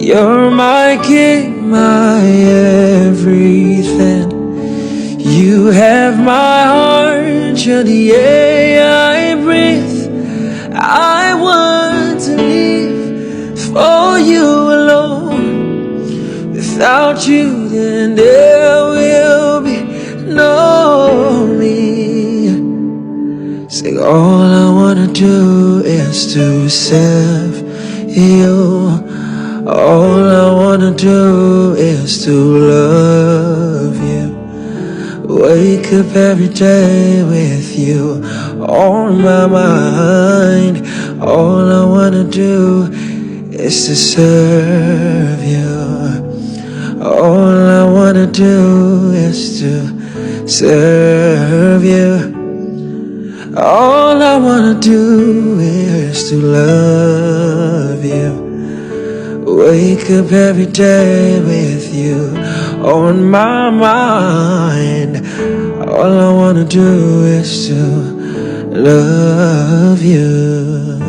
You're my king, my everything. You have my heart, you're the air I breathe. I want to live for you alone. Without you, then there will be no me. Say all I wanna do is to serve you. All I wanna do is to love you. Wake up every day with you on my mind. All I wanna do is to serve you. All I wanna do is to serve you. All I wanna do is to love you. Wake up every day with you on my mind. All I wanna do is to love you.